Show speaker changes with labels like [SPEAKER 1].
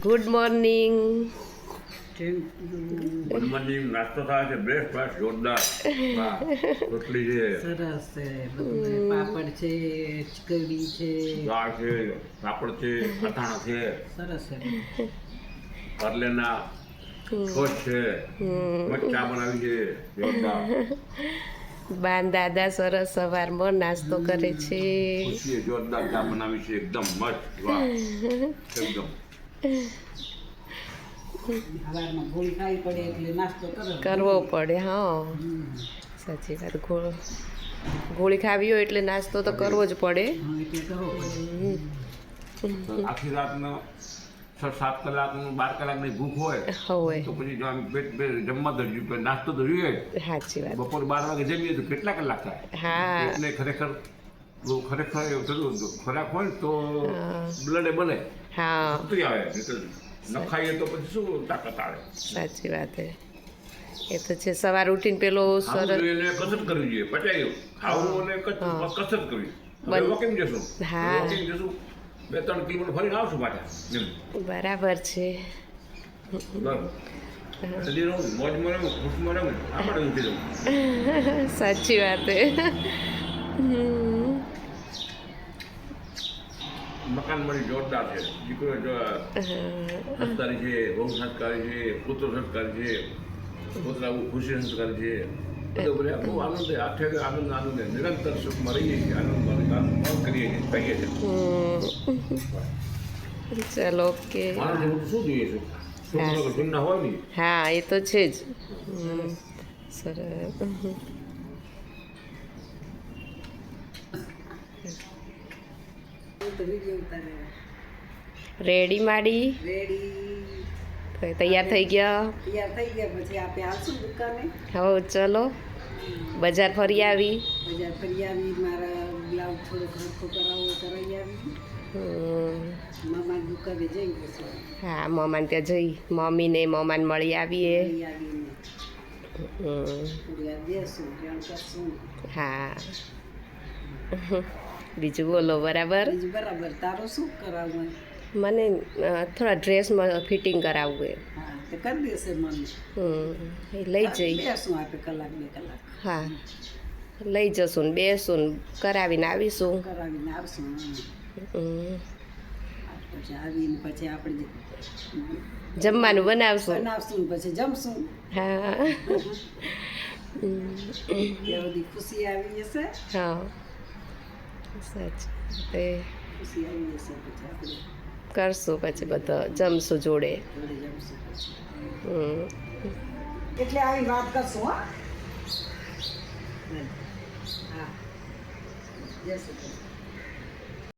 [SPEAKER 1] Good morning.
[SPEAKER 2] Good morning. નાસ્તો થાય છે બ્રેક ફાસ્ટ જોરદાર. વાહ, રોટલી છે,
[SPEAKER 3] સરસ છે, બધું પાપડ છે, કઢી છે,
[SPEAKER 2] દાળ છે, પાપડ છે, અથાણા છે,
[SPEAKER 3] સરસ છે.
[SPEAKER 2] પરલેના સોસ છે, મચ્ચા બનાવી છે જોરદાર.
[SPEAKER 1] બાન દાદા સરસ સવારમાં નાસ્તો કરે છે.
[SPEAKER 2] ખુશીએ જોરદાર ચા બનાવી છે, એકદમ મસ્ત. વાહ, એકદમ
[SPEAKER 3] સવારમાં ગોળી ખાવી પડે એટલે નાસ્તો
[SPEAKER 1] કરવો પડે. હા, સાચી વાત. ગોળી ખાવી હોય એટલે નાસ્તો તો કરવો જ પડે.
[SPEAKER 3] એટલે કરવો પડે.
[SPEAKER 2] આખી રાતનો 6-7 કલાકનું 12 કલાકની ભૂખ હોય
[SPEAKER 1] હોય.
[SPEAKER 2] તો પછી જો આમ પેટ જમવા ધર્યું નાસ્તો તો જોઈએ.
[SPEAKER 1] સાચી વાત.
[SPEAKER 2] બપોર 12 વાગે જમીએ તો કેટલા કલાક થાય?
[SPEAKER 1] હા.
[SPEAKER 2] એટલે ખરેખર એવું ખોરાક હોય ને તો બ્લડે બને,
[SPEAKER 1] હા,
[SPEAKER 2] શક્તિ આવે. ન ખાઈએ તો પછી શું તાકાત આવે?
[SPEAKER 1] સાચી વાત. એ તો છે. સવાર ઉઠીને પેલો
[SPEAKER 2] ખાવું
[SPEAKER 1] સરસ.
[SPEAKER 2] જોઈએ ને કસરત કરવી જોઈએ. પચાયું ખાવું અને કસરત કરવી. હવે વોકિંગ જશું.
[SPEAKER 1] હા.
[SPEAKER 2] વોકિંગ જશું, 2-3 કિલોમીટર ફરીને આવશું પાછા. એમ
[SPEAKER 1] બરાબર છે.
[SPEAKER 2] બરાબર. હજી રહું, મોજમાં રહું, ખુશમાં રહું, આપણે ઊંચી રહું.
[SPEAKER 1] સાચી વાત.
[SPEAKER 2] મકાન મળી જોરદાર છે. દીકરો સંસ્કારી છે, બહુ સંસ્કારી છે, પુત્ર સંસ્કારી છે, પુત્ર ખુશી સંસ્કારી છે. બધું બધા બહુ આનંદ આઠે આનંદ નિરંતર સુખમાં રહીએ છીએ, આનંદમાં કરીએ છીએ, કહીએ છીએ.
[SPEAKER 1] ચલો, ઓકે.
[SPEAKER 2] માણસ એવું શું જોઈએ છે? સુખ સુખના હોય નહીં.
[SPEAKER 1] હા, એ તો છે જ. સરસ. રેડી માડી
[SPEAKER 3] રેડી
[SPEAKER 1] તૈયાર થઈ ગયા.
[SPEAKER 3] તૈયાર થઈ ગયા પછી આપણે આવશું દુકાને.
[SPEAKER 1] હવે ચલો, બજાર ફરી આવી.
[SPEAKER 3] બજાર ફરી આવી, મારા બ્લાઉઝ થોડોક હરખો કરાવવો કરાવી આવી. મામા દુકાને જઈ પછી
[SPEAKER 1] હા, મમ્માને ત્યાં જઈ મમ્મીને મમ્માને મળી આવીએ.
[SPEAKER 3] ફરી આવીને થોડી વાર બેસું, ધ્યાન કરશું.
[SPEAKER 1] હા. બીજું બોલો. બરાબર.
[SPEAKER 3] બીજું બરાબર. તારો શું કરાવવું?
[SPEAKER 1] મને થોડા ડ્રેસમાં ફિટિંગ કરાવવું એ.
[SPEAKER 3] હા, તો કરી દેશે મને.
[SPEAKER 1] એ લઈ જઈ.
[SPEAKER 3] બેસું આપણે કલાક 2 કલાક.
[SPEAKER 1] હા, લઈ જશું ને બેસું ને કરાવીને આવીશું.
[SPEAKER 3] કરાવીને આવશું.
[SPEAKER 1] હમ.
[SPEAKER 3] પછી આવીને પછી આપણે
[SPEAKER 1] જમવાનું બનાવશું.
[SPEAKER 3] બનાવશું ને પછી જમશું.
[SPEAKER 1] હા.
[SPEAKER 3] ત્યાં બધી ખુશી આવી જશે.
[SPEAKER 1] હા, સાચું.
[SPEAKER 3] ખુશી આવી જશે પછી આપણે
[SPEAKER 1] કરશું પછી બધા જમશું જોડે.
[SPEAKER 3] જોડે જમશું પછી.
[SPEAKER 1] હમ.
[SPEAKER 3] એટલે આવી વાત કરશું. હા, હા. જય શ્રી કૃષ્ણ.